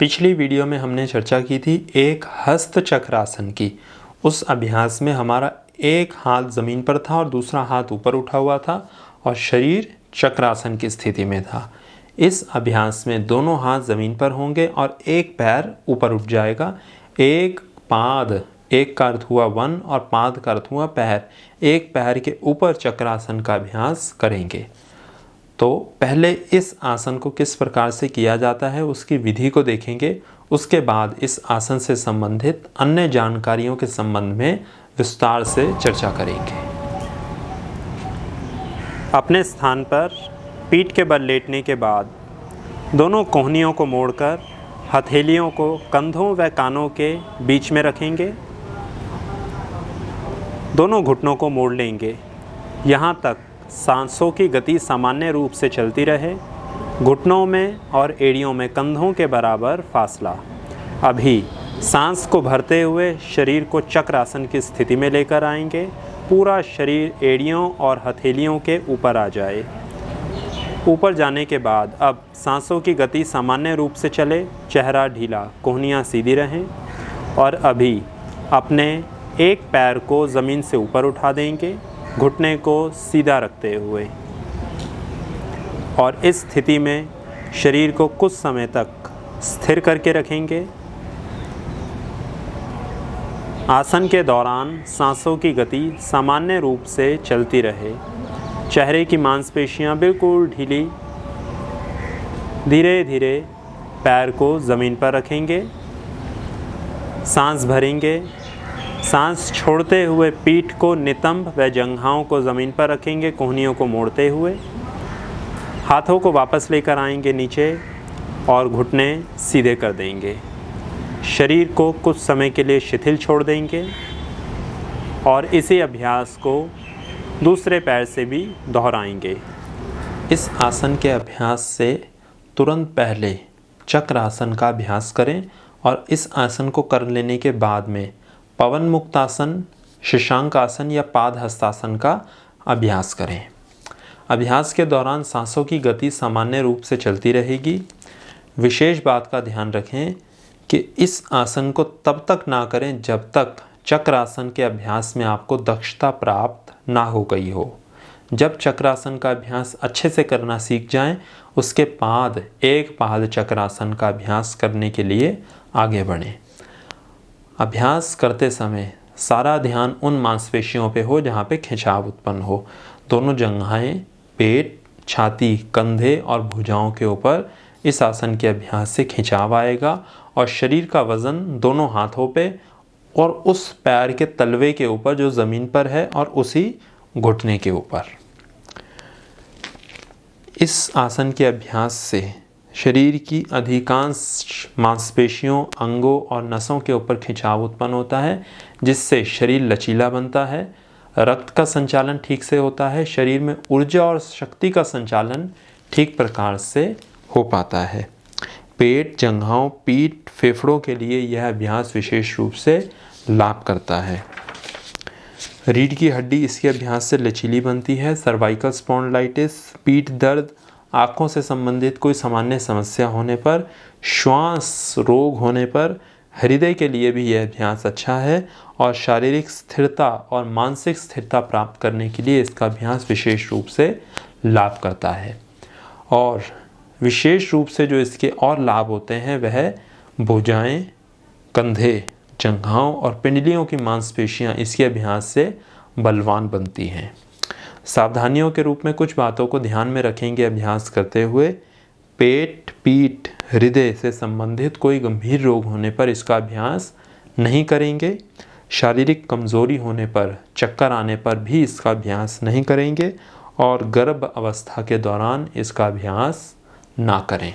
पिछली वीडियो में हमने चर्चा की थी एक हस्त चक्रासन की। उस अभ्यास में हमारा एक हाथ ज़मीन पर था और दूसरा हाथ ऊपर उठा हुआ था और शरीर चक्रासन की स्थिति में था। इस अभ्यास में दोनों हाथ ज़मीन पर होंगे और एक पैर ऊपर उठ जाएगा। एक पाद, एक का अर्थ हुआ वन और पाद का अर्थ हुआ पैर, एक पैर के ऊपर चक्रासन का अभ्यास करेंगे। तो पहले इस आसन को किस प्रकार से किया जाता है उसकी विधि को देखेंगे। उसके बाद इस आसन से संबंधित अन्य जानकारियों के संबंध में विस्तार से चर्चा करेंगे। अपने स्थान पर पीठ के बल लेटने के बाद दोनों कोहनियों को मोड़कर हथेलियों को कंधों व कानों के बीच में रखेंगे। दोनों घुटनों को मोड़ लेंगे। यहाँ तक सांसों की गति सामान्य रूप से चलती रहे। घुटनों में और एड़ियों में कंधों के बराबर फासला। अभी सांस को भरते हुए शरीर को चक्रासन की स्थिति में लेकर आएंगे। पूरा शरीर एड़ियों और हथेलियों के ऊपर आ जाए। ऊपर जाने के बाद अब सांसों की गति सामान्य रूप से चले, चेहरा ढीला, कोहनियाँ सीधी रहें। और अभी अपने एक पैर को ज़मीन से ऊपर उठा देंगे, घुटने को सीधा रखते हुए, और इस स्थिति में शरीर को कुछ समय तक स्थिर करके रखेंगे। आसन के दौरान सांसों की गति सामान्य रूप से चलती रहे। चेहरे की मांसपेशियां बिल्कुल ढीली। धीरे धीरे पैर को ज़मीन पर रखेंगे, सांस भरेंगे। सांस छोड़ते हुए पीठ को नितंब व जंघाओं को ज़मीन पर रखेंगे, कोहनियों को मोड़ते हुए। हाथों को वापस लेकर आएंगे नीचे और घुटने सीधे कर देंगे। शरीर को कुछ समय के लिए शिथिल छोड़ देंगे और इसी अभ्यास को दूसरे पैर से भी दोहराएंगे। इस आसन के अभ्यास से तुरंत पहले चक्रासन का अभ्यास करें और इस आसन को कर लेने के बाद में पवन मुक्तासन, शशांक आसन या पाद हस्तासन का अभ्यास करें। अभ्यास के दौरान सांसों की गति सामान्य रूप से चलती रहेगी। विशेष बात का ध्यान रखें कि इस आसन को तब तक ना करें जब तक चक्रासन के अभ्यास में आपको दक्षता प्राप्त ना हो गई हो। जब चक्रासन का अभ्यास अच्छे से करना सीख जाएं, उसके बाद एक पाद चक्रासन का अभ्यास करने के लिए आगे बढ़ें। अभ्यास करते समय सारा ध्यान उन मांसपेशियों पे हो जहाँ पे खिंचाव उत्पन्न हो। दोनों जंघाएं, पेट, छाती, कंधे और भुजाओं के ऊपर इस आसन के अभ्यास से खिंचाव आएगा और शरीर का वज़न दोनों हाथों पे और उस पैर के तलवे के ऊपर जो ज़मीन पर है और उसी घुटने के ऊपर। इस आसन के अभ्यास से शरीर की अधिकांश मांसपेशियों, अंगों और नसों के ऊपर खिंचाव उत्पन्न होता है, जिससे शरीर लचीला बनता है, रक्त का संचालन ठीक से होता है, शरीर में ऊर्जा और शक्ति का संचालन ठीक प्रकार से हो पाता है। पेट, जंघाओं, पीठ, फेफड़ों के लिए यह अभ्यास विशेष रूप से लाभ करता है। रीढ़ की हड्डी इसके अभ्यास से लचीली बनती है। सर्वाइकल स्पॉन्डिलाइटिस, पीठ दर्द, आँखों से संबंधित कोई सामान्य समस्या होने पर, श्वास रोग होने पर, हृदय के लिए भी यह अभ्यास अच्छा है और शारीरिक स्थिरता और मानसिक स्थिरता प्राप्त करने के लिए इसका अभ्यास विशेष रूप से लाभ करता है। और विशेष रूप से जो इसके और लाभ होते हैं वह भुजाएं, कंधे, जंघाओं और पिंडलियों की मांसपेशियां इसके अभ्यास से बलवान बनती हैं। सावधानियों के रूप में कुछ बातों को ध्यान में रखेंगे अभ्यास करते हुए। पेट, पीठ, हृदय से संबंधित कोई गंभीर रोग होने पर इसका अभ्यास नहीं करेंगे। शारीरिक कमजोरी होने पर, चक्कर आने पर भी इसका अभ्यास नहीं करेंगे और गर्भ अवस्था के दौरान इसका अभ्यास ना करें।